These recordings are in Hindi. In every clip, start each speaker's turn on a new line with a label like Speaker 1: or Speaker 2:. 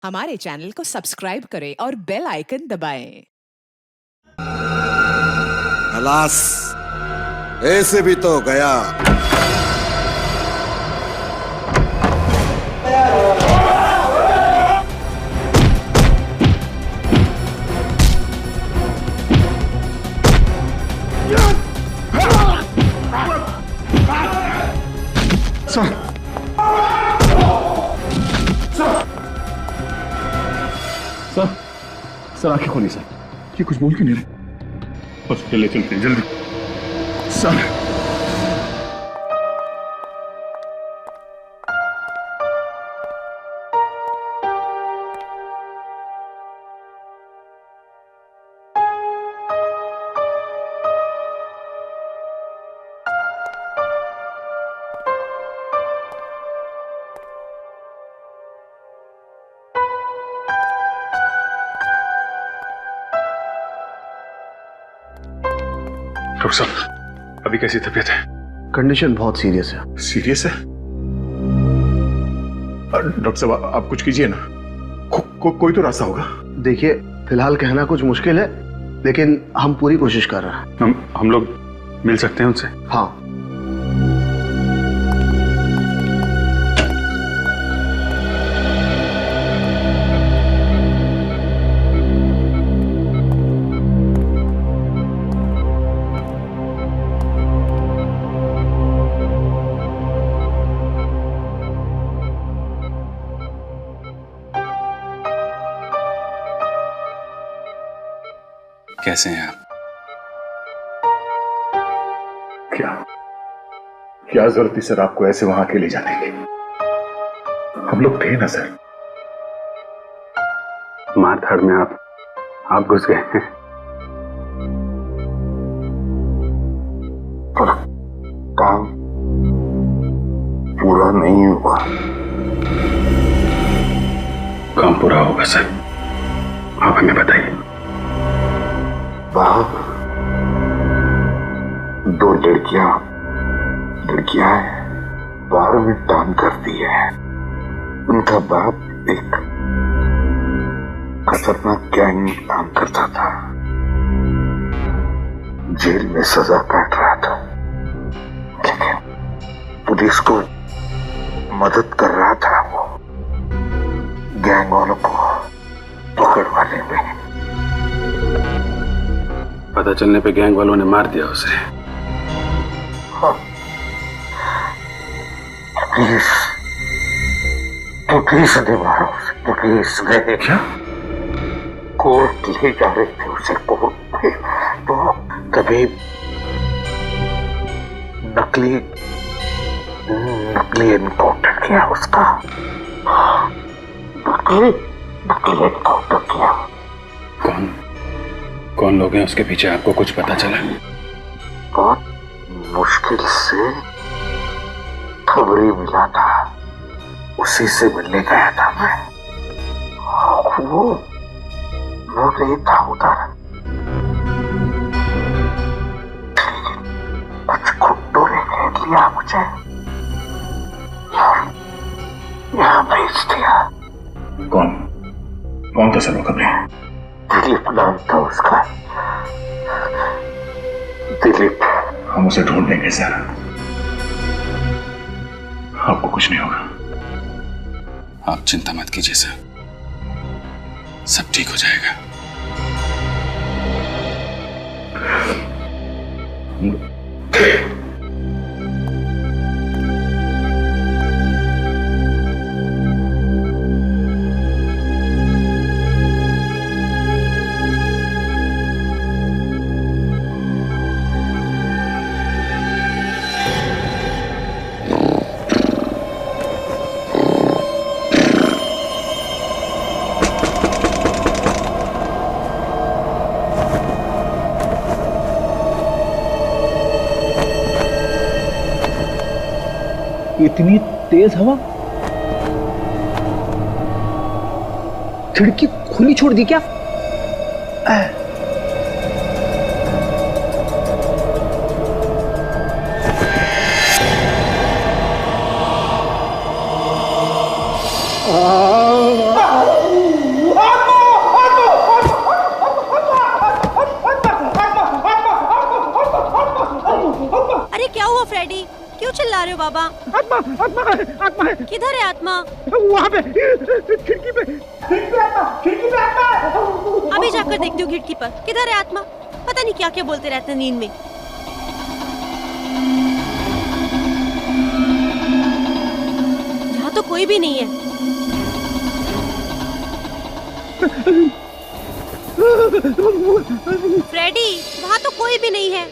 Speaker 1: हमारे चैनल को सब्सक्राइब करें और बेल आइकन दबाएं।
Speaker 2: खलास, ऐसे भी तो गया।
Speaker 3: सर आंखें खोलिए सर। ये कुछ बोल क्यों नहीं रहे? हॉस्पिटल ले चलते हैं जल्दी सर। डॉक्टर साहब, अभी कैसी तबीयत है?
Speaker 4: कंडीशन बहुत सीरियस है।
Speaker 3: सीरियस है? डॉक्टर साहब आप कुछ कीजिए ना। कोई तो रास्ता होगा।
Speaker 4: देखिए, फिलहाल कहना कुछ मुश्किल है, लेकिन हम पूरी कोशिश कर रहे हैं।
Speaker 3: हम लोग मिल सकते हैं उनसे?
Speaker 4: हाँ।
Speaker 5: कैसे हैं आप?
Speaker 3: क्या जरूरत थी सर आपको ऐसे वहां अकेले जाने की? हम लोग थे ना सर।
Speaker 5: मारधाड़ में आप घुस गए हैं।
Speaker 6: पर काम पूरा नहीं हुआ।
Speaker 5: काम पूरा होगा सर, आप हमें बताइए।
Speaker 6: बाप, दो लड़कियां बाहर में काम करती है। उनका बाप एक खतरनाक गैंग में काम करता था, जेल में सजा काट रहा था, लेकिन पुलिस को मदद कर रहा था वो गैंग वालों को पकड़वाने में।
Speaker 5: पता चलने पे गैंग वालों ने मार दिया उसे।
Speaker 6: हाँ। पुलिस ने मारा उसे। पुलिस ने क्या? कोर्ट ले जा रहे थे उसे कोर्ट में, तो तभी नकली एनकाउंटर किया उसका। नकली एनकाउंटर किया।
Speaker 5: कौन लोग हैं उसके पीछे? आपको कुछ पता चला?
Speaker 6: बहुत मुश्किल से खबरी मिला था, उसी से मिलने गया था मैं। वो नहीं था उधर, कुछ गुंडों ने घेर लिया मुझे, यहाँ भेज दिया।
Speaker 3: कौन था सर वो खबरें?
Speaker 6: दिलीप नाम था उसका। दिलीप।
Speaker 3: हम उसे ढूंढ लेंगे सर, आपको कुछ नहीं होगा।
Speaker 5: आप चिंता मत कीजिए सर, सब ठीक हो जाएगा।
Speaker 4: इतनी तेज हवा, खिड़की खुली छोड़ दी क्या?
Speaker 7: फ्रेडी, क्यों चिल्ला रहे हो बाबा?
Speaker 3: आत्मा आत्मा है, आत्मा है।
Speaker 7: किधर है आत्मा?
Speaker 3: वहाँ पे खिड़की पे आत्मा है।
Speaker 7: अभी जाकर देखती हूँ खिड़की पर। किधर है आत्मा? पता नहीं क्या क्या बोलते रहते हैं नींद में। यहाँ तो कोई भी नहीं है। फ्रेडी, वहाँ तो कोई भी नहीं है।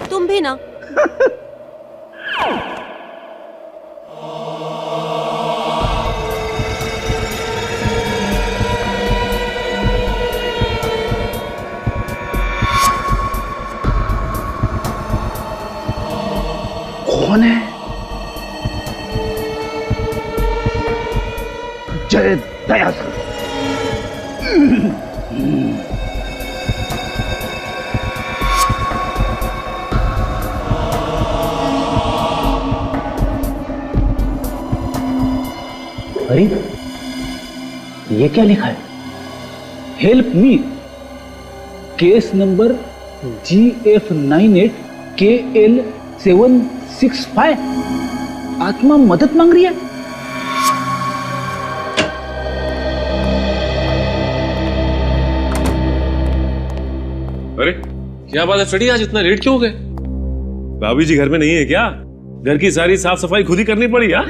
Speaker 7: तुम भी ना।
Speaker 4: कौन है? जय दया सर।
Speaker 8: अरे ये क्या लिखा है? Help me, case number GF98KL765। आत्मा मदद मांग रही है।
Speaker 9: अरे क्या बात है फ्रेडी, आज इतना लेट क्यों हो गए? भाभी जी घर में नहीं है क्या? घर की सारी साफ सफाई खुद ही करनी पड़ी यार।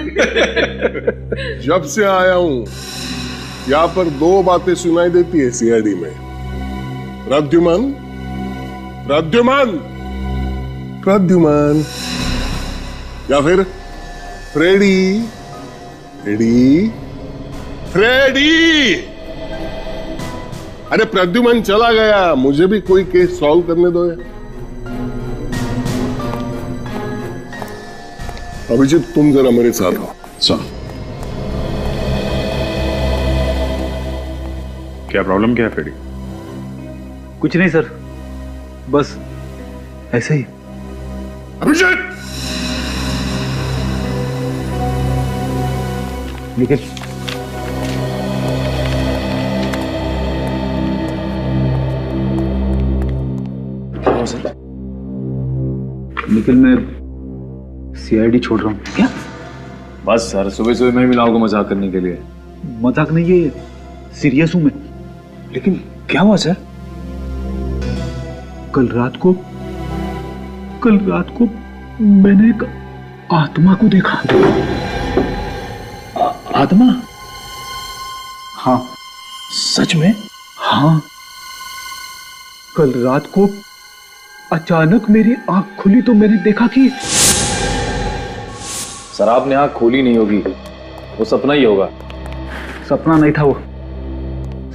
Speaker 10: जब से आया हूं यहाँ पर दो बातें सुनाई देती है सीआईडी में। प्रद्युमन प्रद्युमन प्रद्युमन, या फिर फ्रेडी फ्रेडी फ्रेडी। अरे प्रद्युमन चला गया, मुझे भी कोई केस सॉल्व करने दो यार। अभिजीत तुम जरा मेरे साथ हो।
Speaker 5: सुन,
Speaker 3: क्या प्रॉब्लम क्या है फ्रेडी?
Speaker 8: कुछ नहीं सर, बस ऐसे ही।
Speaker 10: अभिजीत
Speaker 8: निखिल, निखिल मैं सीआईडी छोड़ रहा हूँ। क्या?
Speaker 9: बस सर, सुबह सुबह मैं मिला होगा मजाक करने के लिए।
Speaker 8: मजाक नहीं है, सीरियस हूं मैं।
Speaker 9: लेकिन क्या हुआ सर?
Speaker 8: कल रात को मैंने एक आत्मा को देखा। आत्मा? हाँ।
Speaker 9: सच में?
Speaker 8: हाँ, कल रात को अचानक मेरी आंख खुली तो मैंने देखा कि
Speaker 9: सर आपने आंख खोली नहीं होगी, वो सपना ही होगा।
Speaker 8: सपना नहीं था, वो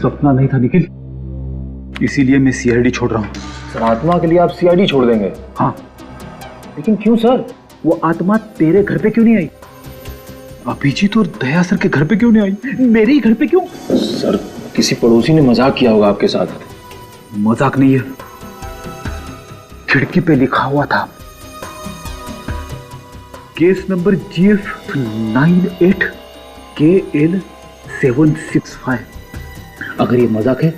Speaker 8: सपना नहीं था निखिल, इसीलिए मैं सीआईडी छोड़ रहा हूँ।
Speaker 9: सर आत्मा के लिए आप सीआईडी छोड़ देंगे?
Speaker 8: हाँ। लेकिन क्यों सर? वो आत्मा तेरे घर पे क्यों नहीं आई? अभिजीत और दया सर के घर पे क्यों नहीं आई? मेरे ही घर पे क्यों?
Speaker 9: सर किसी पड़ोसी ने मजाक किया होगा आपके साथ।
Speaker 8: मजाक नहीं है, खिड़की पे लिखा हुआ था केस नंबर GF98KL765। अगर ये मजाक है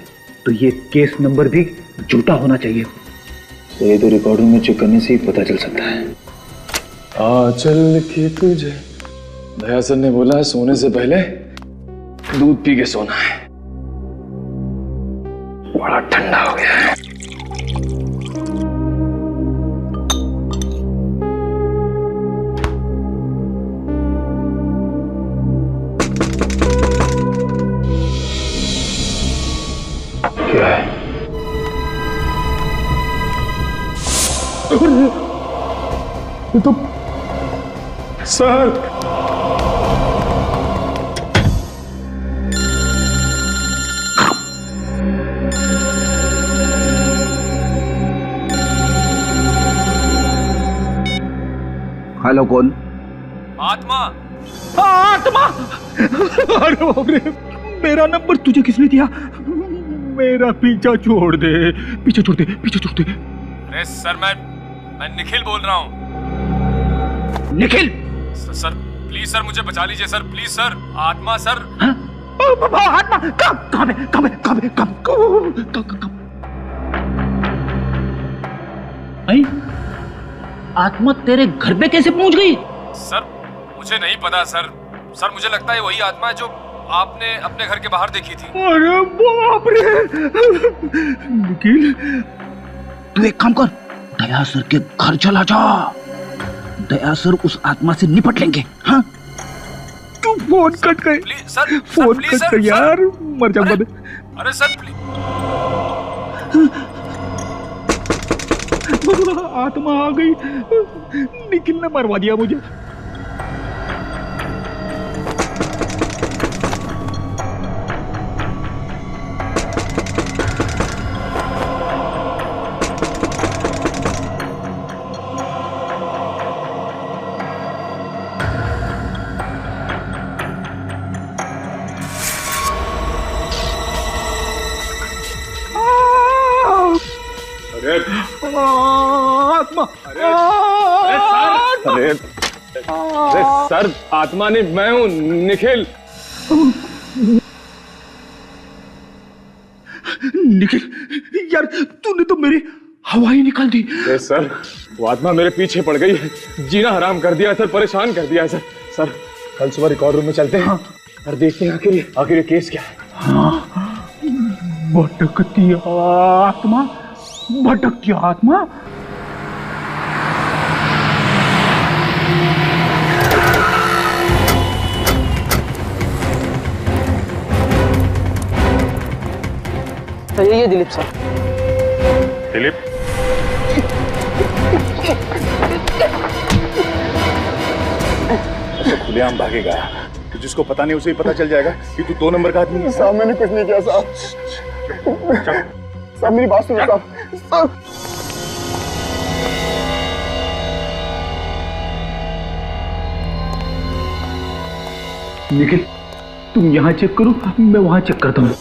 Speaker 8: तो ये केस नंबर भी झूठा होना चाहिए।
Speaker 9: तो ये तो रिकॉर्डिंग में चेक करने से ही पता चल सकता है। चल के तुझे, दया सर ने बोला है सोने से पहले दूध पी के सोना है। बड़ा ठंडा हो गया है। क्या है?
Speaker 3: ये तो सर,
Speaker 4: हेलो कौन?
Speaker 9: आत्मा।
Speaker 3: आत्मा! अरे बाप रे, मेरा नंबर तुझे किसने दिया? मेरा पीछा छोड़ दे, पीछे छोड़ दे, पीछे छोड़ दे।
Speaker 9: अरे सर मैं निखिल बोल रहा हूँ।
Speaker 8: निखिल!
Speaker 9: सर प्लीज सर मुझे बचा लीजिए सर, प्लीज सर। आत्मा सर।
Speaker 3: आत्मा कहाँ पे?
Speaker 8: आत्मा तेरे घर पे कैसे पहुंच गई?
Speaker 9: सर मुझे नहीं पता सर। सर मुझे लगता है वही आत्मा है जो आपने अपने घर के बाहर देखी थी।
Speaker 3: अरे बाप रे! निखिल,
Speaker 8: तू एक काम कर, दया सर के घर चला जा। दया सर उस आत्मा से निपट लेंगे। हाँ,
Speaker 3: तू फोन कट कर।
Speaker 9: प्लीज सर,
Speaker 3: फोन कट कर यार, मर जाऊंगा मैं।
Speaker 9: अरे सर प्लीज।
Speaker 3: आत्मा आ गई। निखिल ने मरवा दिया मुझे। आत्मा!
Speaker 9: अरे सर, आत्मा नहीं, मैं हूँ निखिल।
Speaker 3: निखिल यार, तूने तो मेरी हवा ही निकाल दी।
Speaker 9: सर वो आत्मा मेरे पीछे पड़ गई है, जीना हराम कर दिया सर, परेशान कर दिया सर। सर कल सुबह रिकॉर्ड रूम में चलते हैं और देखते हैं आखिर ये केस क्या है।
Speaker 3: हाँ, भटकती आत्मा, भटकती आत्मा।
Speaker 8: तो ये दिलीप सर।
Speaker 9: दिलीप,
Speaker 11: ऐसा खुलेआम भागेगा तो जिसको पता नहीं उसे ही पता चल जाएगा कि तू 2 नंबर का आदमी है। साहब मैंने कुछ नहीं किया साहब। साहब मेरी बात सुनो साहब।
Speaker 3: निखिल, तुम यहाँ चेक करो, मैं वहां चेक करता हूँ।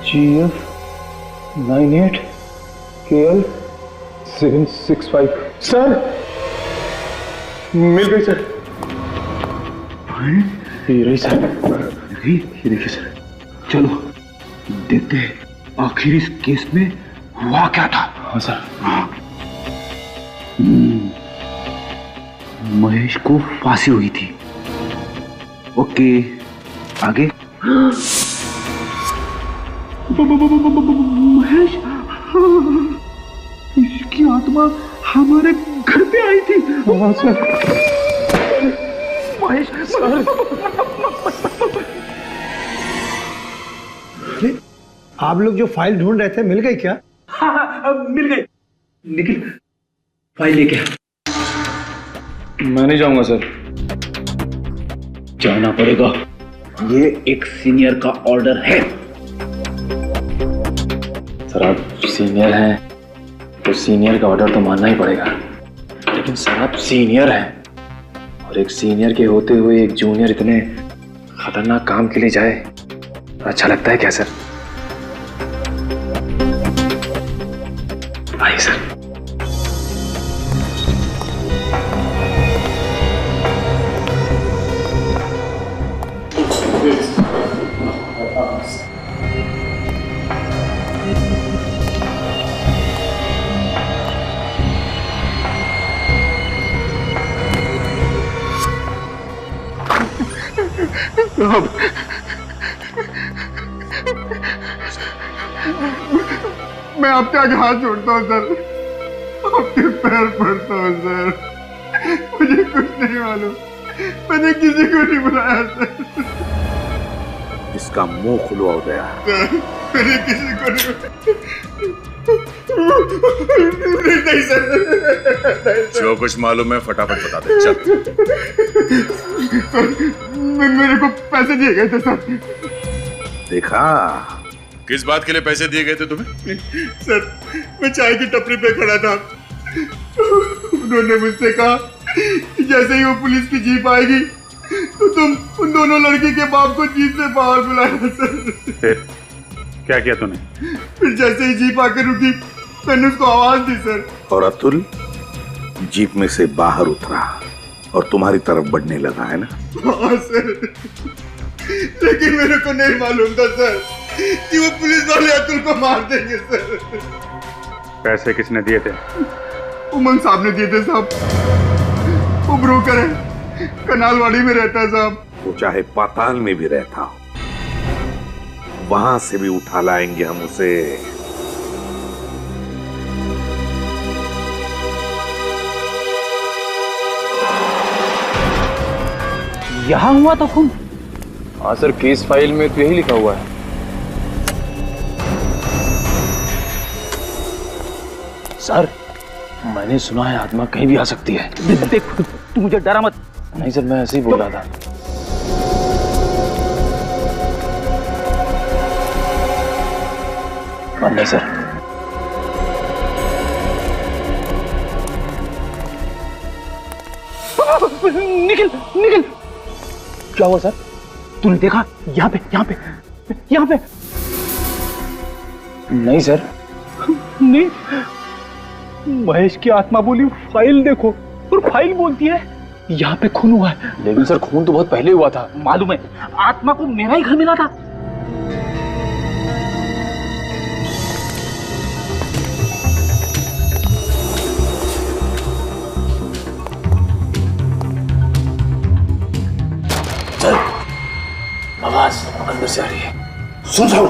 Speaker 9: GF 98 KL 765। सर मिल गई सर। ये रही सर।
Speaker 3: ये देखिए सर, चलो देखते हैं आखिर इस केस में हुआ क्या था।
Speaker 9: हाँ सर।
Speaker 3: महेश को फांसी हुई थी। ओके, आगे। महेश, इसकी आत्मा हमारे घर पे आई थी।
Speaker 9: हाँ सर।
Speaker 3: महेश,
Speaker 12: आप लोग जो फाइल ढूंढ रहे थे मिल गई क्या?
Speaker 3: हाँ, मिल गई। निखिल, फाइल लेके आ।
Speaker 9: मैं नहीं जाऊंगा सर।
Speaker 8: जाना पड़ेगा, ये एक सीनियर का ऑर्डर है।
Speaker 9: सर आप सीनियर हैं तो सीनियर का ऑर्डर तो मानना ही पड़ेगा, लेकिन सर आप सीनियर हैं और एक सीनियर के होते हुए एक जूनियर इतने खतरनाक काम के लिए जाए, अच्छा लगता है क्या सर? आइए सर।
Speaker 11: मैं आपके आगे हाथ जोड़ता हूँ सर, आपके पैर पड़ता हूँ सर। मुझे कुछ नहीं मालूम, मैंने किसी को नहीं बुलाया सर।
Speaker 2: इसका मुंह खुला हो गया।
Speaker 11: मैंने किसी को नहीं नहीं सर।
Speaker 5: जो कुछ मालूम है फटाफट बता दे। चल।
Speaker 11: मेरे को पैसे दिए गए थे सर।
Speaker 5: देखा किस बात के लिए पैसे दिए गए थे तुम्हें?
Speaker 11: सर मैं चाय की टपरी पे खड़ा था, उन्होंने मुझसे कहा कि जैसे ही वो पुलिस की जीप आएगी तो तुम उन दोनों लड़की के बाप को जीप से बाहर बुलाना सर।
Speaker 3: फिर क्या किया तूने?
Speaker 11: फिर जैसे ही जीप आकर रुकी मैंने उसको आवाज दी सर।
Speaker 6: और अतुल जीप में से बाहर उतरा और तुम्हारी तरफ बढ़ने लगा, है ना?
Speaker 11: हाँ सर, लेकिन मेरे को नहीं मालूम था सर कि वो पुलिस वाले अतुल को मार देंगे सर।
Speaker 3: पैसे किसने दिए थे?
Speaker 11: उमंग साहब ने दिए थे साहब। वो ब्रोकर है, कनालवाड़ी में रहता है साहब।
Speaker 6: वो चाहे पाताल में भी रहता हो, वहां से भी उठा लाएंगे हम उसे।
Speaker 8: यहाँ हुआ था खून?
Speaker 9: हाँ सर, केस फाइल में तो यही लिखा हुआ है। सर मैंने सुना है आत्मा कहीं भी आ सकती है।
Speaker 8: देख तू मुझे डरा मत।
Speaker 9: नहीं सर, मैं ऐसे ही बोल रहा था। बंद है सर।
Speaker 8: निकल निकल। क्या हुआ सर? तूने देखा? यहाँ पे यहाँ पे यहाँ पे।
Speaker 9: नहीं सर।
Speaker 8: नहीं, महेश की आत्मा बोली फाइल देखो, और फाइल बोलती है यहाँ पे खून हुआ है।
Speaker 9: लेकिन सर खून तो बहुत पहले हुआ था।
Speaker 8: मालूम है, आत्मा को मेरा ही घर मिला था।
Speaker 9: सर आवाज अंदर से आ रही है, सुन रहा हूं।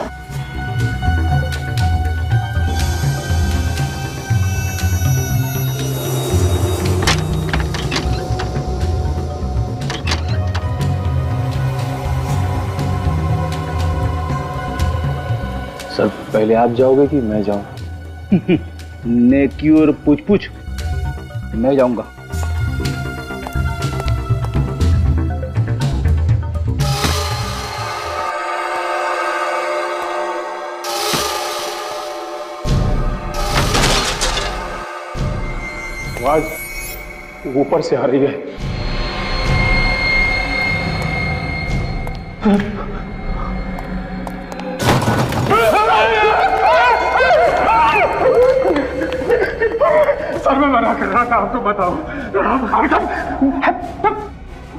Speaker 9: सर पहले आप जाओगे कि मैं जाऊं?
Speaker 8: नेकी और पूछ पूछ, मैं जाऊंगा।
Speaker 9: आवाज ऊपर से आ रही है।
Speaker 3: सर मैं मना कर रहा था आपको, बताओ।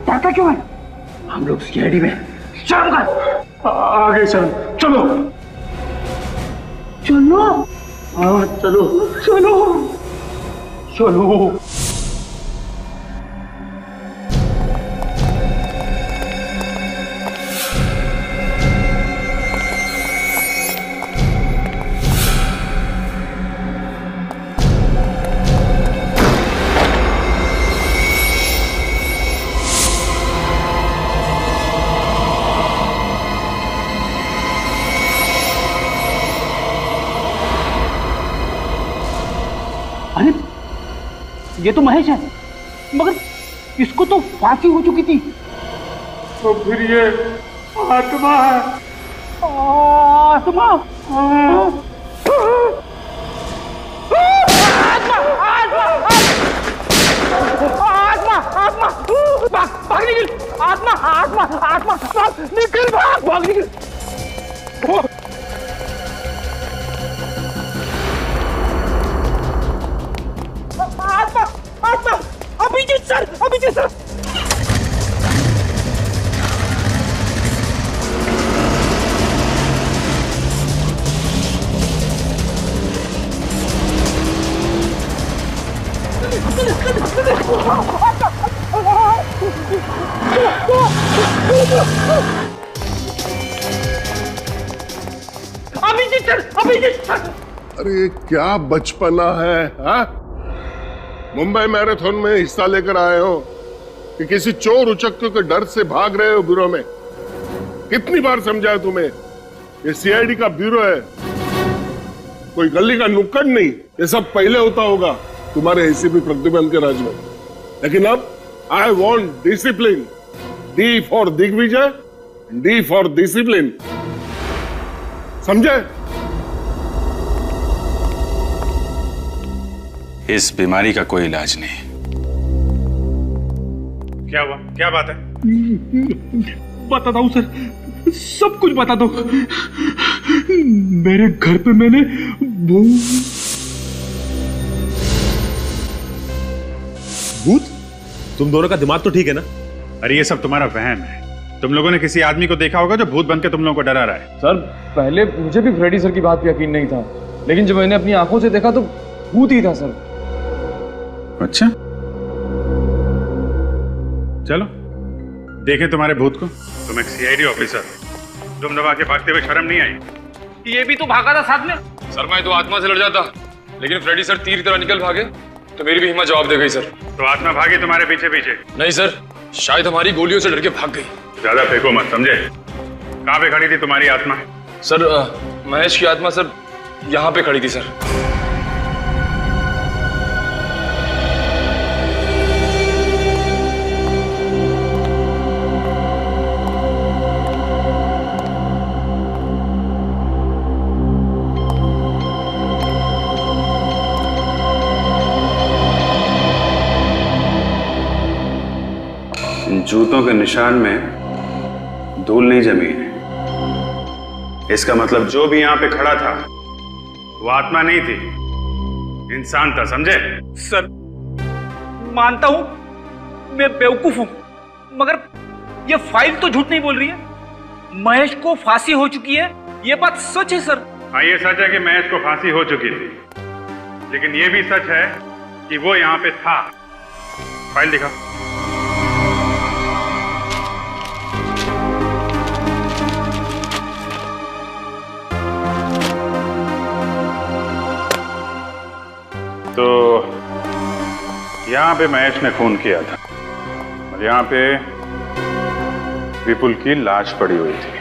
Speaker 8: डरता क्यों है? हम लोग सीआईडी में शर्म कर।
Speaker 3: आगे चल, चलो
Speaker 8: चलो।
Speaker 3: हाँ चलो
Speaker 8: चलो
Speaker 3: चलो।
Speaker 8: अरे ये तो महेश है, मगर इसको तो फांसी हो चुकी थी।
Speaker 3: तो फिर ये आत्मा है।
Speaker 8: आत्मा भाग निकल। आत्मा आत्मा आत्मा निकल, भाग निकल। आत्मा आत्मा Abhijeet sir, Abhijeet sir. Abhijeet sir, Abhijeet sir.
Speaker 10: अरे क्या बचपना है, हाँ? मुंबई मैराथन में हिस्सा लेकर आए हो कि किसी चोर उचक्कों के डर से भाग रहे हो ब्यूरो में? कितनी बार समझाया तुम्हें, ये सीआईडी का ब्यूरो है, कोई गली का नुक्कड़ नहीं। ये सब पहले होता होगा तुम्हारे एसीपी प्रद्युमन के राज में, लेकिन अब I want discipline. D for Digvijay, D for discipline, समझे?
Speaker 5: इस बीमारी का कोई इलाज नहीं।
Speaker 3: क्या हुआ? क्या बात है? बताता हूँ सर, सब कुछ बता दो। मेरे घर पे मैंने
Speaker 11: भूत? तुम दोनों का दिमाग तो ठीक है ना?
Speaker 3: अरे ये सब तुम्हारा वहम है। तुम लोगों ने किसी आदमी को देखा होगा जो भूत बन के तुम लोगों को डरा रहा है।
Speaker 9: सर पहले मुझे भी फ्रेडी सर की बात पे यकीन नहीं था, लेकिन जब मैंने अपनी आंखों से देखा तो भूत ही था सर।
Speaker 3: अच्छा, चलो देखें तुम्हारे भूत को। तुम एक सीआईडी ऑफिसर, तुम दबा के भागते हुए शर्म नहीं आई?
Speaker 9: ये भी तो भागा था साथ में। सर मैं तो आत्मा से लड़ जाता, लेकिन फ्रेडी सर तीर की तरह निकल भागे तो मेरी भी हिम्मत जवाब दे गई सर।
Speaker 3: तो आत्मा भागी तुम्हारे पीछे पीछे?
Speaker 9: नहीं सर, शायद हमारी गोलियों से डर के भाग गई।
Speaker 3: ज्यादा फेंको मत, समझे? कहाँ पे खड़ी थी तुम्हारी आत्मा?
Speaker 9: सर महेश की आत्मा सर यहाँ पे खड़ी थी सर।
Speaker 5: जूतों के निशान में धूल नहीं जमी है। इसका मतलब जो भी यहां पे खड़ा था वो आत्मा नहीं थी, इंसान था, समझे?
Speaker 8: सर मानता हूं मैं बेवकूफ हूं, मगर ये फाइल तो झूठ नहीं बोल रही है। महेश को फांसी हो चुकी है, ये बात सच है सर।
Speaker 3: हाँ ये सच है कि महेश को फांसी हो चुकी थी, लेकिन ये भी सच है कि वो यहां पे था। फाइल दिखा। तो यहां पे महेश ने खून किया था और यहां पे विपुल की लाश पड़ी हुई थी,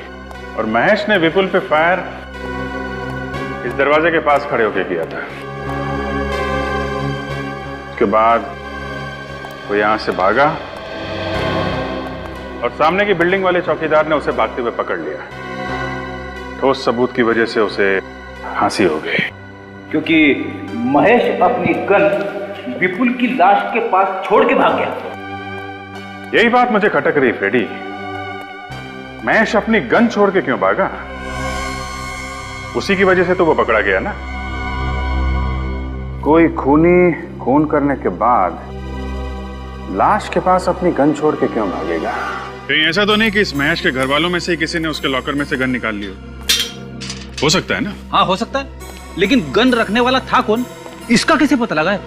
Speaker 3: और महेश ने विपुल पे फायर इस दरवाजे के पास खड़े होकर किया था। उसके बाद वो यहां से भागा और सामने की बिल्डिंग वाले चौकीदार ने उसे भागते हुए पकड़ लिया। ठोस सबूत की वजह से उसे फांसी हो गई।
Speaker 8: क्योंकि महेश अपनी गन विपुल की लाश के पास छोड़ के भाग गया।
Speaker 3: यही बात मुझे खटक रही फ्रेडी, महेश अपनी गन छोड़ के क्यों भागा? उसी की वजह से तो वो पकड़ा गया ना। कोई खूनी खून करने के बाद लाश के पास अपनी गन छोड़ के क्यों भागेगा? कहीं ऐसा तो नहीं कि इस महेश के घर वालों में से किसी ने उसके लॉकर में से गन निकाल ली हो सकता है ना?
Speaker 8: हाँ हो सकता है, लेकिन गन रखने वाला था कौन, इसका कैसे पता लगा है?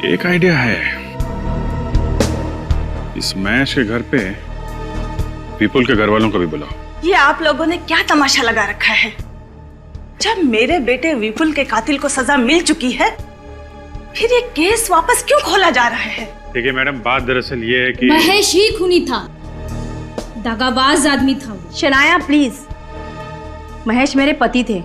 Speaker 3: एक आइडिया है, इस महेश के घर पे विपुल के घर वालों को भी बुलाओ।
Speaker 13: ये आप लोगों ने क्या तमाशा लगा रखा है? जब मेरे बेटे विपुल के कातिल को सजा मिल चुकी है, फिर ये केस वापस क्यों खोला जा रहा है?
Speaker 3: देखिए मैडम, बात दरअसल ये है कि
Speaker 14: महेश ही खूनी था, दगाबाज आदमी था।
Speaker 13: शनाया प्लीज, महेश मेरे पति थे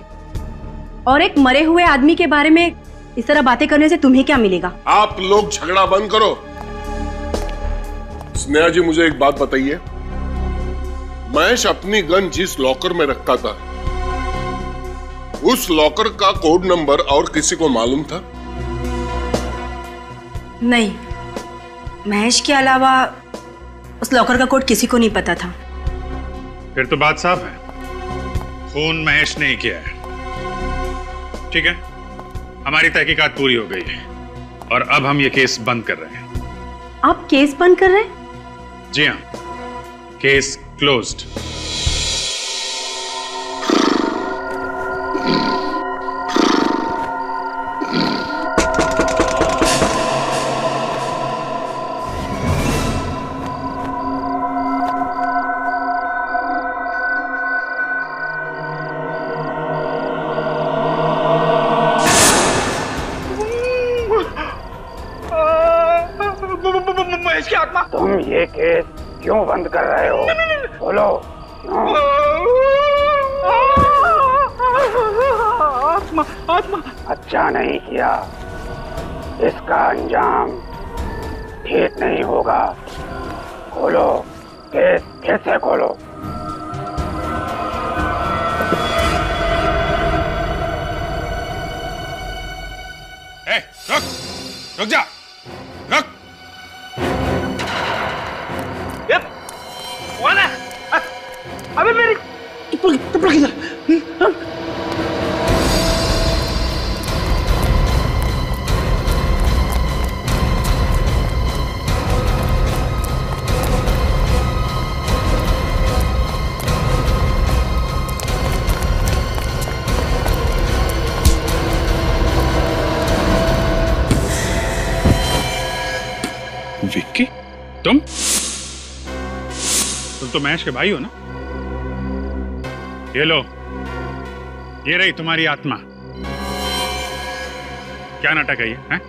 Speaker 13: और एक मरे हुए आदमी के बारे में इस तरह बातें करने से तुम्हें क्या मिलेगा?
Speaker 10: आप लोग झगड़ा बंद करो। स्नेहा जी मुझे एक बात बताइए, महेश अपनी गन जिस लॉकर में रखता था उस लॉकर का कोड नंबर और किसी को मालूम था?
Speaker 13: नहीं, महेश के अलावा उस लॉकर का कोड किसी को नहीं पता था।
Speaker 3: फिर तो बात साफ है, खून महेश ने ही किया है। ठीक है, हमारी तहकीकात पूरी हो गई है और अब हम ये केस बंद कर रहे हैं।
Speaker 13: आप केस बंद कर रहे हैं?
Speaker 3: जी हाँ, केस क्लोज्ड।
Speaker 8: महेश की आत्मा,
Speaker 6: तुम ये केस क्यों बंद कर रहे हो? बोलो क्यों?
Speaker 8: आत्मा आत्मा।
Speaker 6: अच्छा नहीं किया, इसका अंजाम ठीक नहीं होगा। खोलो केस, फिर से खोलो।
Speaker 3: रुक, रुक जा, रुक।
Speaker 8: कौन है? अबे मेरी
Speaker 4: टुपड़ा किधर?
Speaker 3: विक्की, तुम तो महेश के भाई हो ना? ये लो, ये रही तुम्हारी आत्मा। क्या नाटक है ये? हैं?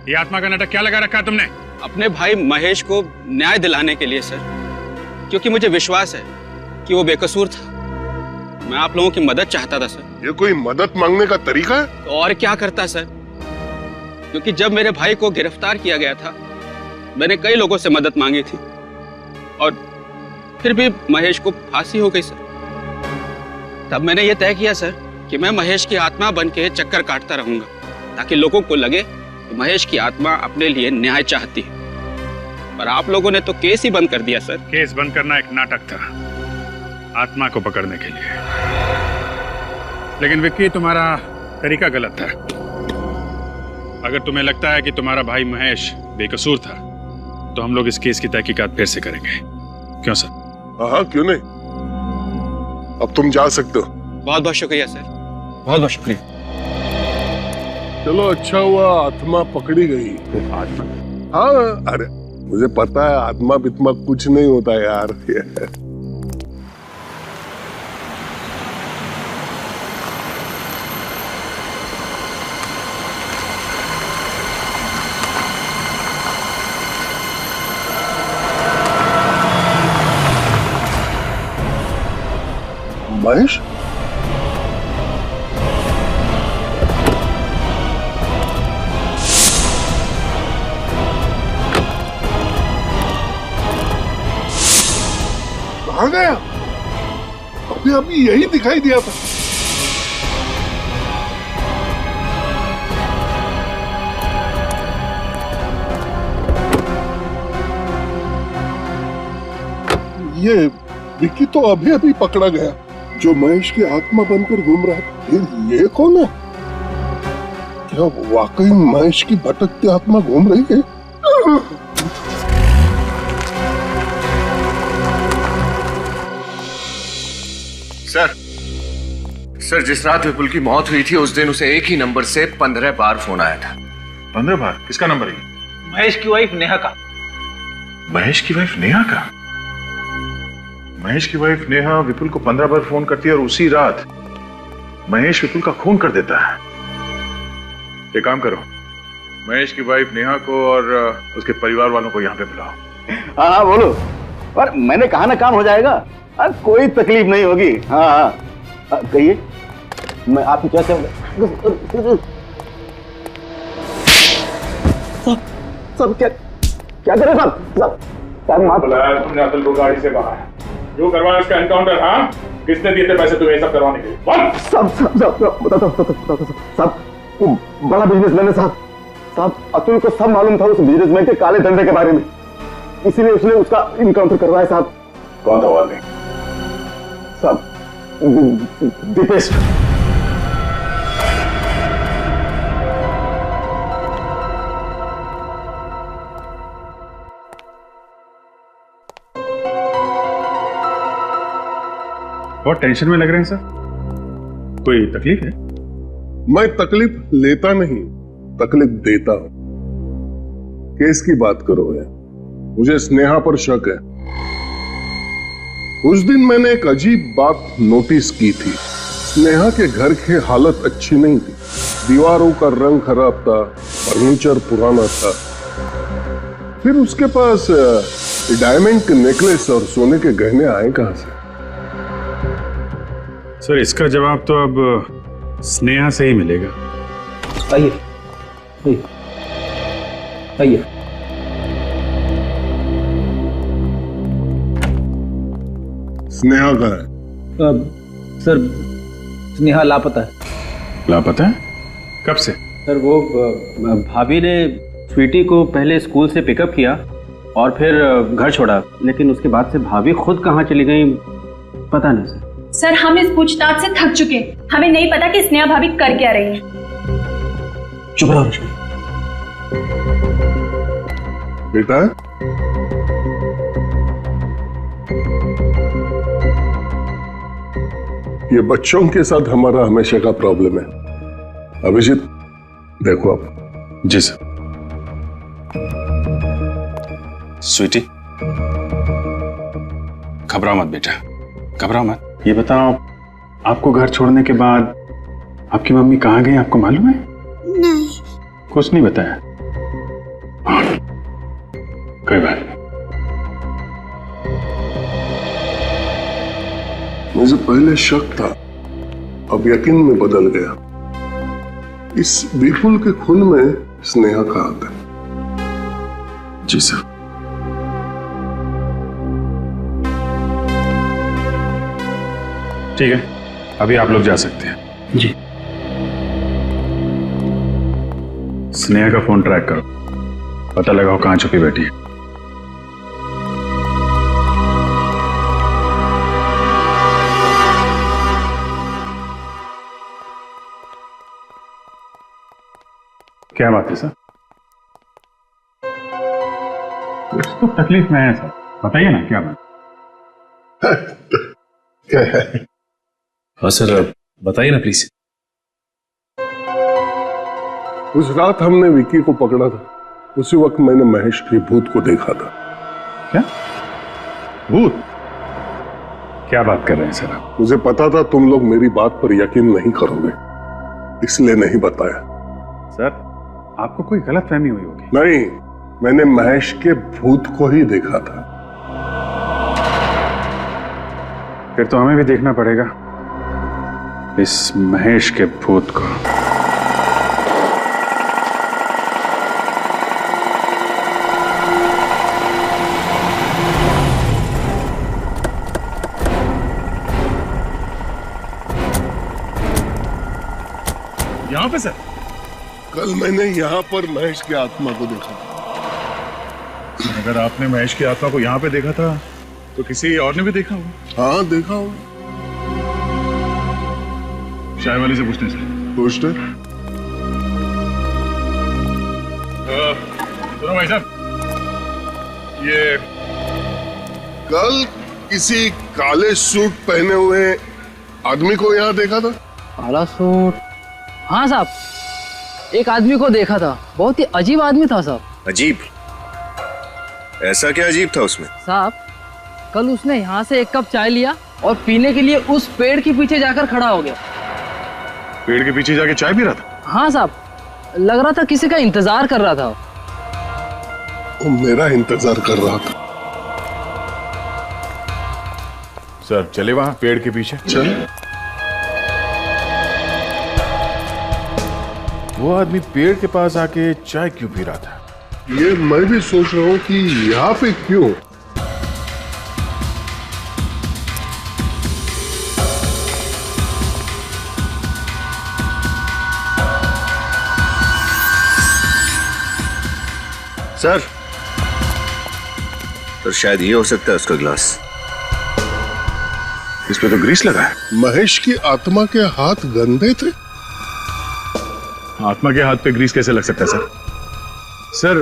Speaker 3: ये आत्मा का नाटक क्या लगा रखा है तुमने?
Speaker 15: अपने भाई महेश को न्याय दिलाने के लिए सर, क्योंकि मुझे विश्वास है कि वो बेकसूर था। मैं आप लोगों की मदद चाहता था सर।
Speaker 10: ये कोई मदद मांगने का तरीका है?
Speaker 15: तो और क्या करता सर, क्योंकि जब मेरे भाई को गिरफ्तार किया गया था मैंने कई लोगों से मदद मांगी थी और फिर भी महेश को फांसी हो गई सर। तब मैंने ये तय किया सर कि मैं महेश की आत्मा बन के चक्कर काटता रहूंगा ताकि लोगों को लगे कि महेश की आत्मा अपने लिए न्याय चाहती है। पर आप लोगों ने तो केस ही बंद कर दिया सर।
Speaker 3: केस बंद करना एक नाटक था आत्मा को पकड़ने के लिए, लेकिन विक्की तुम्हारा तरीका गलत था। अगर तुम्हें लगता है कि तुम्हारा भाई महेश बेकसूर था तो हम लोग इस केस की तहकीकात फिर से करेंगे। क्यों सर?
Speaker 10: हाँ, क्यों नहीं। अब तुम जा सकते हो।
Speaker 15: बहुत बहुत शुक्रिया सर, बहुत बहुत शुक्रिया।
Speaker 10: चलो अच्छा हुआ आत्मा पकड़ी गई।
Speaker 3: आत्मा?
Speaker 10: हाँ, अरे मुझे पता है आत्मा बित्मा कुछ नहीं होता यार। महेश, कहाँ गया? अभी अभी यही दिखाई दिया था। ये विक्की तो अभी अभी पकड़ा गया जो महेश की आत्मा बनकर घूम रहा है। फिर ये कौन है? क्या वाकई महेश की भटकती आत्मा घूम रही है?
Speaker 16: सर, जिस रात विपुल की मौत हुई थी उस दिन उसे एक ही नंबर से 15 बार फोन आया था।
Speaker 3: 15 बार? किसका नंबर है?
Speaker 8: महेश की वाइफ नेहा का।
Speaker 3: महेश की वाइफ नेहा का? महेश की वाइफ नेहा विपुल को 15 बार फोन करती है और उसी रात महेश विपुल का खून कर देता है। एक काम करो, महेश की वाइफ नेहा को और उसके परिवार वालों को यहाँ पे बुलाओ।
Speaker 4: हाँ हाँ बोलो। पर मैंने कहा ना काम हो जाएगा। कोई तकलीफ नहीं होगी। हाँ हाँ कहिए, मैं आपकी कैसे सब क्या करें सब
Speaker 3: बुलाया तुमने अतुल को गाड़ी से बाहर, जो करवाया उसका एनकाउंटर। हाँ, किसने दिए थे पैसे तुम्हें सब करवाने के लिए?
Speaker 4: सब बड़ा बिजनेसमैन है साहब। अतुल को सब मालूम था उस बिजनेसमैन के काले धंधे के बारे में, इसीलिए उसने उसका इनकाउंटर करवाया साहब।
Speaker 3: कौन था वो आदमी?
Speaker 4: साहब दीपेश।
Speaker 3: बहुत टेंशन में लग रहे हैं सर, कोई तकलीफ है?
Speaker 10: मैं तकलीफ लेता नहीं, तकलीफ देता हूं। केस की बात करो है, मुझे स्नेहा पर शक है। उस दिन मैंने एक अजीब बात नोटिस की थी। स्नेहा के घर की हालत अच्छी नहीं थी, दीवारों का रंग खराब था, फर्नीचर पुराना था। फिर उसके पास डायमंड के नेकलेस और सोने के गहने आए कहां से?
Speaker 3: सर इसका जवाब तो अब
Speaker 5: स्नेहा से ही मिलेगा।
Speaker 8: आइए आइए।
Speaker 10: स्नेहा का है?
Speaker 8: सर स्नेहा लापता है।
Speaker 5: लापता है? कब से?
Speaker 15: सर वो भाभी ने स्वीटी को पहले स्कूल से पिकअप किया और फिर घर छोड़ा, लेकिन उसके बाद से भाभी खुद कहाँ चली गई पता नहीं सर।
Speaker 14: सर हम इस पूछताछ से थक चुके हैं, हमें नहीं पता कि स्नेहा भाभी कर क्या रही है।
Speaker 8: चुप रहो रश्मि।
Speaker 10: बेटा ये बच्चों के साथ हमारा हमेशा का प्रॉब्लम है। अभिजीत देखो आप।
Speaker 5: जी सर। स्वीटी घबराओ मत बेटा, घबराओ मत। ये बताओ, आपको घर छोड़ने के बाद आपकी मम्मी कहाँ गई, आपको मालूम है?
Speaker 7: नहीं।
Speaker 5: कुछ नहीं बताया? कोई बात नहीं।
Speaker 10: मुझे पहले शक था, अब यकीन में बदल गया। इस विपुल के खून में स्नेहा का हाथ है।
Speaker 5: जी सर। ठीक है, अभी आप लोग जा सकते हैं।
Speaker 8: जी।
Speaker 5: स्नेहा का फोन ट्रैक करो, पता लगाओ कहां छुपी बैठी है। क्या बात है सर? कुछ तो तकलीफ में है सर, बताइए ना क्या बात।
Speaker 10: क्या है?
Speaker 9: हाँ सर बताइए ना प्लीज।
Speaker 10: उस रात हमने विक्की को पकड़ा था, उसी वक्त मैंने महेश के भूत को देखा था।
Speaker 5: क्या भूत? क्या बात कर रहे हैं सर आप?
Speaker 10: मुझे पता था तुम लोग मेरी बात पर यकीन नहीं करोगे, इसलिए नहीं बताया।
Speaker 5: सर आपको कोई गलतफहमी हुई होगी।
Speaker 10: नहीं, मैंने महेश के भूत को ही देखा था।
Speaker 5: फिर तो हमें भी देखना पड़ेगा इस महेश के भूत को।
Speaker 10: यहाँ पे सर? कल मैंने यहाँ पर महेश की आत्मा को देखा था।
Speaker 3: अगर आपने महेश की आत्मा को यहाँ पे देखा था तो किसी और ने भी देखा होगा।
Speaker 10: हाँ देखा होगा।
Speaker 3: चाय वाले से पूछते हैं सर।
Speaker 10: पूछते।
Speaker 3: सुनो भाई साहब, ये
Speaker 10: कल किसी काले सूट पहने हुए आदमी को यहाँ देखा था।
Speaker 17: काला सूट? हाँ साहब, एक आदमी को देखा था, बहुत ही अजीब आदमी था साहब।
Speaker 16: अजीब? ऐसा क्या अजीब था उसमें?
Speaker 17: साहब कल उसने यहाँ से एक कप चाय लिया और पीने के लिए उस पेड़ के पीछे जाकर खड़ा हो गया।
Speaker 3: पेड़ के पीछे जाके चाय पी रहा था?
Speaker 17: हाँ साहब, लग रहा था किसी का इंतजार कर रहा था।
Speaker 10: वो मेरा इंतजार कर रहा था।
Speaker 3: सर चले वहां पेड़ के पीछे।
Speaker 10: चल।
Speaker 3: वो आदमी पेड़ के पास आके चाय क्यों पी रहा था?
Speaker 10: ये मैं भी सोच रहा हूँ कि यहाँ पे क्यों।
Speaker 16: सर, तो शायद ये हो सकता है उसका ग्लास।
Speaker 3: इस पे तो ग्रीस लगा है।
Speaker 10: महेश की आत्मा के हाथ गंदे थे।
Speaker 3: आत्मा के हाथ पे ग्रीस कैसे लग सकता है सर? सर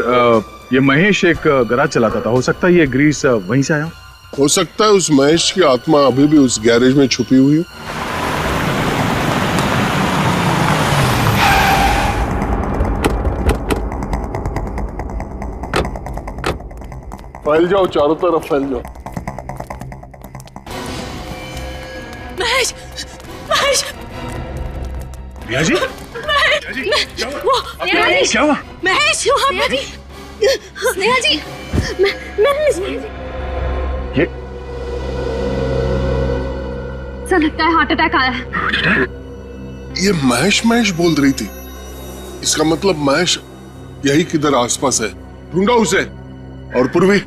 Speaker 3: ये महेश एक गैराज चलाता था, हो सकता है ये ग्रीस वहीं से आया
Speaker 10: हो सकता है उस महेश की आत्मा अभी भी उस गैरेज में छुपी हुई हो। फैल जाओ, चारों तरफ फैल जाओ।
Speaker 7: महेश, महेश,
Speaker 3: रिया जी,
Speaker 7: क्या हुआ? महेश, स्नेहा जी, स्नेहा जी,
Speaker 3: ये
Speaker 14: सर लगता है हार्ट अटैक आया है।
Speaker 10: ये महेश महेश बोल रही थी, इसका मतलब महेश यही किधर आसपास है। ढूंढो उसे। और पूर्वी,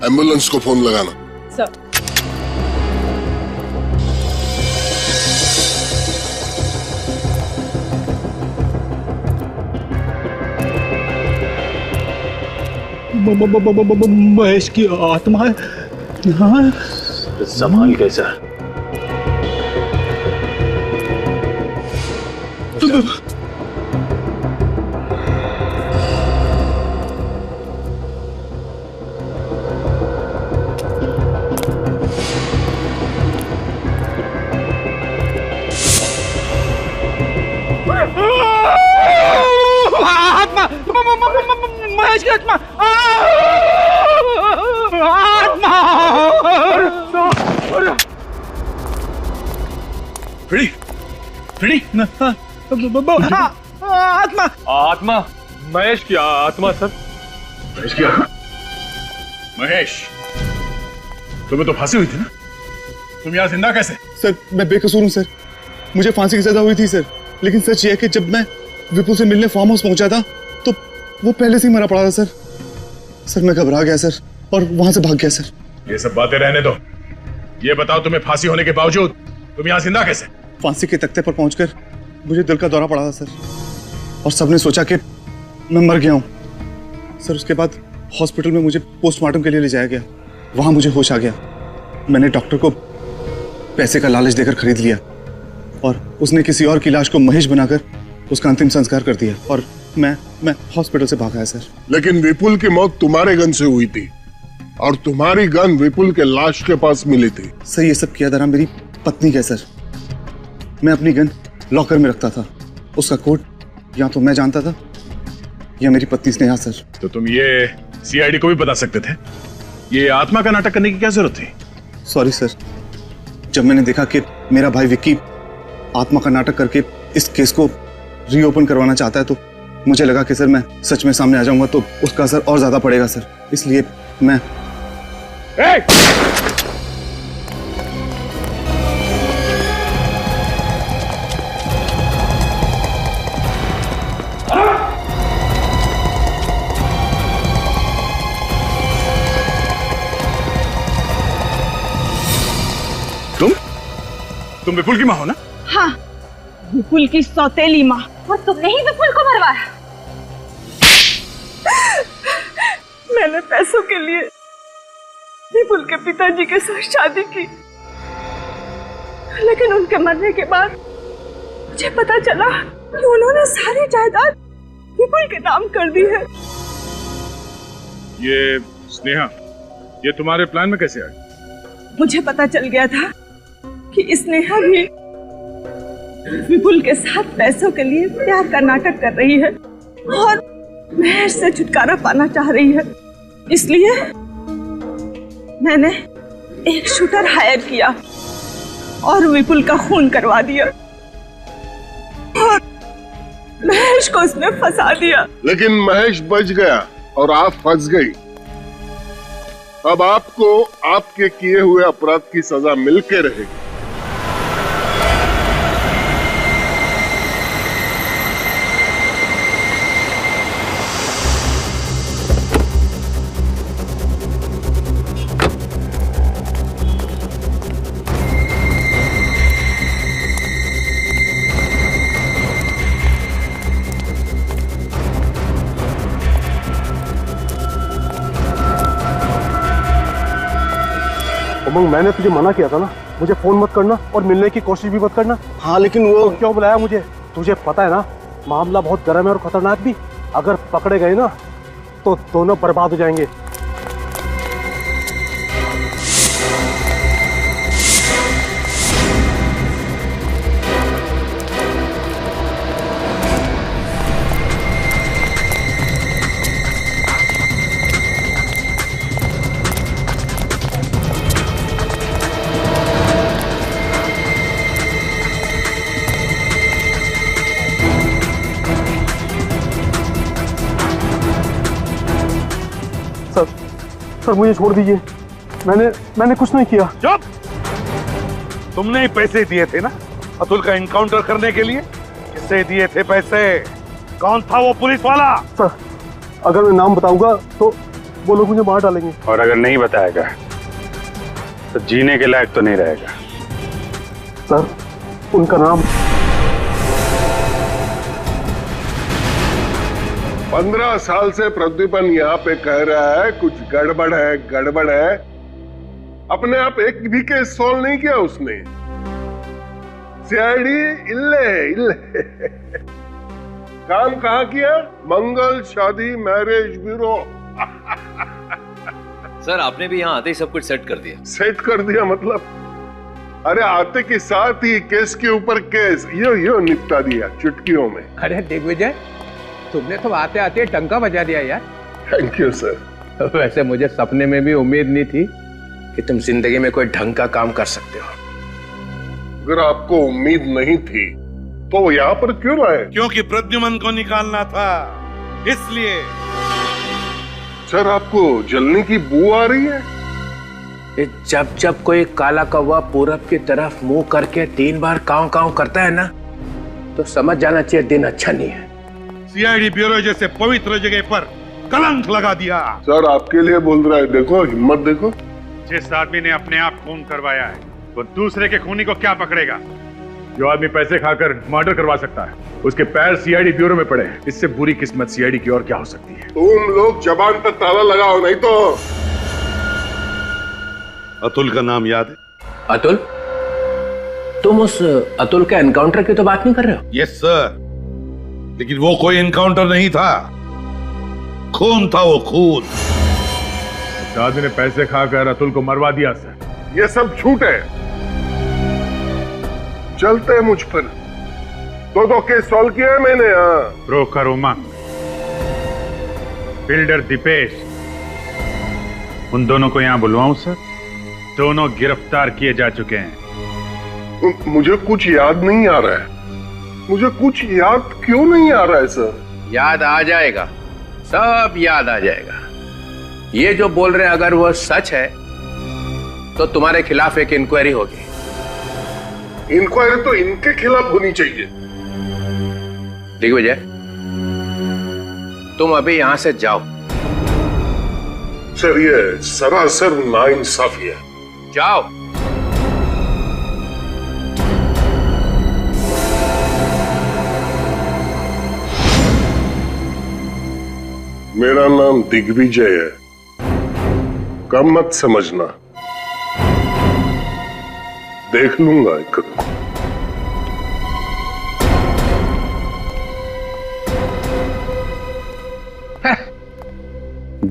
Speaker 10: एम्बुलेंस को फोन लगाना।
Speaker 14: सर।
Speaker 8: महेश की आत्मा है। हाँ।
Speaker 9: संभाल के सर।
Speaker 8: आत्मा, महेश की आत्मा, आत्मा।
Speaker 3: फ्रेडी, फ्रेडी,
Speaker 8: आत्मा,
Speaker 3: आत्मा, महेश की आत्मा सर। महेश की आत्मा? महेश, तुम्हें तो फांसी हुई थी ना, तुम यहाँ जिंदा कैसे?
Speaker 4: सर मैं बेकसूर हूँ सर, मुझे फांसी की सजा हुई थी सर, लेकिन सच ये है कि जब मैं विपुल से मिलने फार्म हाउस पहुंचा था तो वो पहले से ही मरा पड़ा था सर। सर मैं घबरा गया सर और वहां से भाग गया सर।
Speaker 3: ये सब बातें रहने दो, ये बताओ तुम्हें फांसी होने के बावजूद तुम यहाँ जिंदा कैसे?
Speaker 4: फांसी के तख्ते पर पहुंचकर मुझे दिल का दौरा पड़ा था सर, और सबने सोचा कि मैं मर गया हूँ सर। उसके बाद हॉस्पिटल में मुझे पोस्टमार्टम के लिए ले जाया गया, वहां मुझे होश आ गया। मैंने डॉक्टर को पैसे का लालच देकर खरीद लिया और उसने किसी और की लाश को महेश बनाकर उसका अंतिम संस्कार कर दिया और मैं हॉस्पिटल से भाग आया सर।
Speaker 10: लेकिन विपुल की मौत तुम्हारे गन से हुई थी और तुम्हारी गन विपुल के लाश के पास मिली थी।
Speaker 4: सर ये सब किया दौरान मेरी पत्नी का सर। मैं अपनी गन लॉकर में रखता था, उसका कोड या तो मैं जानता था या मेरी पत्नी स्नेहा सर।
Speaker 3: तो तुम ये सीआईडी को भी बता सकते थे, ये आत्मा का नाटक करने की क्या जरूरत थी?
Speaker 4: सॉरी सर, जब मैंने देखा कि मेरा भाई विक्की आत्मा का नाटक करके इस केस को रीओपन करवाना चाहता है तो मुझे लगा कि सर मैं सच में सामने आ जाऊंगा तो उसका असर और ज्यादा पड़ेगा सर, इसलिए मैं
Speaker 3: तुम विपुल की माँ हो ना?
Speaker 13: हाँ, विपुल की सौतेली माँ।
Speaker 14: और तुमने ही विपुल को मरवाया?
Speaker 13: मैंने पैसों के लिए विपुल के पिताजी के साथ शादी की, लेकिन उनके मरने के बाद मुझे पता चला कि उन्होंने सारी जायदाद विपुल के नाम कर दी है।
Speaker 3: ये स्नेहा, ये तुम्हारे प्लान में कैसे आई?
Speaker 13: मुझे पता चल गया था कि स्नेहा भी विपुल के साथ पैसों के लिए प्यार का नाटक कर रही है और महेश से छुटकारा पाना चाह रही है, इसलिए मैंने एक शूटर हायर किया और विपुल का खून करवा दिया और महेश को उसमें फंसा दिया।
Speaker 10: लेकिन महेश बच गया और आप फंस गई। अब आपको आपके किए हुए अपराध की सजा मिलके रहेगी।
Speaker 4: उमंग, मैंने तुझे मना किया था ना, मुझे फोन मत करना और मिलने की कोशिश भी मत करना। हाँ लेकिन वो तो क्यों बुलाया मुझे? तुझे पता है ना मामला बहुत गर्म है और खतरनाक भी। अगर पकड़े गए ना तो दोनों बर्बाद हो जाएंगे। सर मुझे छोड़ दीजिए, मैंने कुछ नहीं किया।
Speaker 10: चुप! तुमने ही पैसे दिए थे ना,
Speaker 18: अतुल का एनकाउंटर करने के लिए? किसे दिए थे पैसे? कौन था वो पुलिस वाला?
Speaker 11: सर, अगर मैं नाम बताऊंगा तो वो लोग मुझे मार डालेंगे।
Speaker 5: और अगर नहीं बताएगा तो जीने के लायक तो नहीं रहेगा।
Speaker 11: सर, उनका नाम
Speaker 10: 15 साल से प्रद्युमन यहाँ पे कह रहा है कुछ गड़बड़ है, गड़बड़ है। अपने आप एक भी केस सॉल्व नहीं किया उसने। सीआईडी इल्ले काम कहाँ किया? मंगल शादी मैरिज ब्यूरो।
Speaker 16: सर, आपने भी यहाँ आते ही सब कुछ सेट कर दिया।
Speaker 10: सेट कर दिया मतलब? अरे आते के साथ ही केस के ऊपर केस यो निपटा दिया चुटकियों में।
Speaker 19: अरे दिग्विजय, तुमने तो आते आते टंका बजा दिया यार।
Speaker 10: Thank you sir.
Speaker 19: वैसे मुझे सपने में भी उम्मीद नहीं थी कि तुम जिंदगी में कोई ढंग का काम कर सकते हो।
Speaker 10: अगर आपको उम्मीद नहीं थी तो यहाँ पर क्यों आए?
Speaker 18: क्योंकि प्रद्युमन को निकालना था, इसलिए।
Speaker 10: सर, आपको जलने की बू आ रही है?
Speaker 19: जब जब कोई काला कौवा पूरब की तरफ मुंह करके 3 बार काव काव करता है ना, तो समझ जाना चाहिए दिन अच्छा नहीं है।
Speaker 18: सीआईडी ब्यूरो जैसे पवित्र जगह पर कलंक लगा दिया।
Speaker 10: सर, आपके लिए बोल रहा है, देखो हिम्मत देखो।
Speaker 5: जिस आदमी ने अपने आप खून करवाया है वो दूसरे के खूनी को क्या पकड़ेगा? जो आदमी पैसे खाकर मर्डर करवा सकता है उसके पैर सीआईडी ब्यूरो में पड़े हैं। इससे बुरी किस्मत सीआईडी की और क्या हो सकती है?
Speaker 10: तुम लोग जबान पर ताला लगाओ, नहीं तो।
Speaker 18: अतुल का नाम याद है?
Speaker 19: अतुल? तुम उस अतुल के एनकाउंटर की तो बात नहीं कर रहे हो?
Speaker 18: यस सर, लेकिन वो कोई एनकाउंटर नहीं था, खून था वो खून।
Speaker 5: आदमी ने पैसे खाकर अतुल को मरवा दिया सर।
Speaker 10: ये सब झूठ है। चलते हैं मुझ पर। 2 केस सॉल्व किया है मैंने।
Speaker 5: ब्रोकर उमंग, बिल्डर दीपेश, उन दोनों को यहाँ बुलवाऊं सर? दोनों गिरफ्तार किए जा चुके हैं।
Speaker 10: मुझे कुछ याद नहीं आ रहा है। मुझे कुछ याद क्यों नहीं आ रहा है सर?
Speaker 19: याद आ जाएगा, सब याद आ जाएगा। ये जो बोल रहे हैं अगर वो सच है तो तुम्हारे खिलाफ एक इंक्वायरी होगी।
Speaker 10: इंक्वायरी तो इनके खिलाफ होनी चाहिए।
Speaker 19: दिग्विजय, तुम अभी यहां से जाओ।
Speaker 10: सर, ये सरासर नाइंसाफी है।
Speaker 19: जाओ।
Speaker 10: मेरा नाम दिग्विजय है, कम मत समझना। देख लूंगा एक।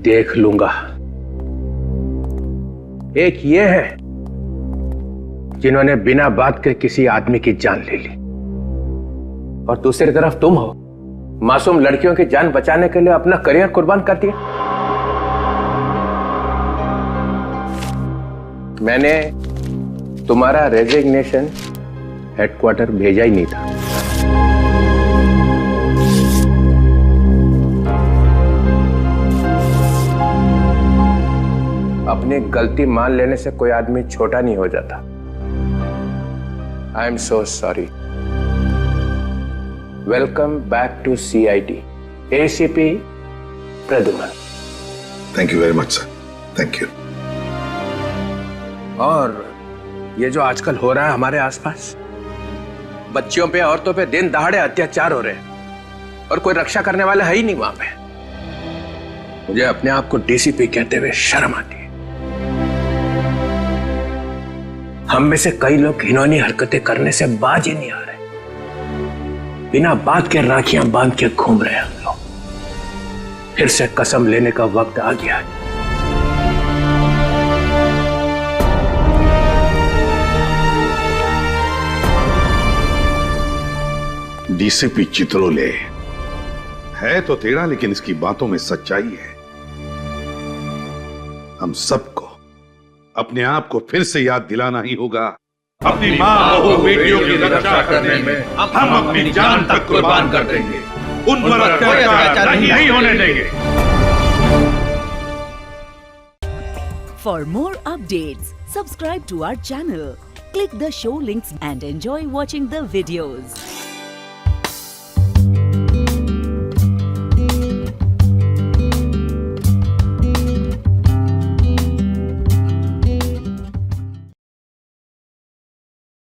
Speaker 19: देख लूंगा। एक ये है जिन्होंने बिना बात के किसी आदमी की जान ले ली, और दूसरी तरफ तुम हो, मासूम लड़कियों की जान बचाने के लिए अपना करियर कुर्बान कर दिया। मैंने तुम्हारा रेजिग्नेशन हेडक्वार्टर भेजा ही नहीं था। अपनी गलती मान लेने से कोई आदमी छोटा नहीं हो जाता। I am so sorry. Welcome back to CID, ACP Pradyuman.
Speaker 18: Thank you very much sir, thank you.
Speaker 19: और ये जो आजकल हो रहा है हमारे आसपास, बच्चियों पे, औरतों पे दिन दहाड़े अत्याचार हो रहे हैं और कोई रक्षा करने वाला है ही नहीं वहां पे। मुझे अपने आप को DCP कहते हुए शर्म आती है। हम में से कई लोग घिनौनी हरकतें करने से बाज ही नहीं आ रहे। बिना बात के राखियां बांध के घूम रहे हैं हम लोग। फिर से कसम लेने का वक्त आ गया है।
Speaker 18: DCP चित्रोले है तो तेरा, लेकिन इसकी बातों में सच्चाई है। हम सबको अपने आप को फिर से याद दिलाना ही होगा। अपनी माँ बहू बेटियों की रक्षा करने में हम अपनी जान तक कुर्बान कर देंगे। उन पर अत्याचार नहीं होने देंगे।
Speaker 1: For more updates, subscribe to our channel,
Speaker 20: Click the show links and enjoy watching the videos.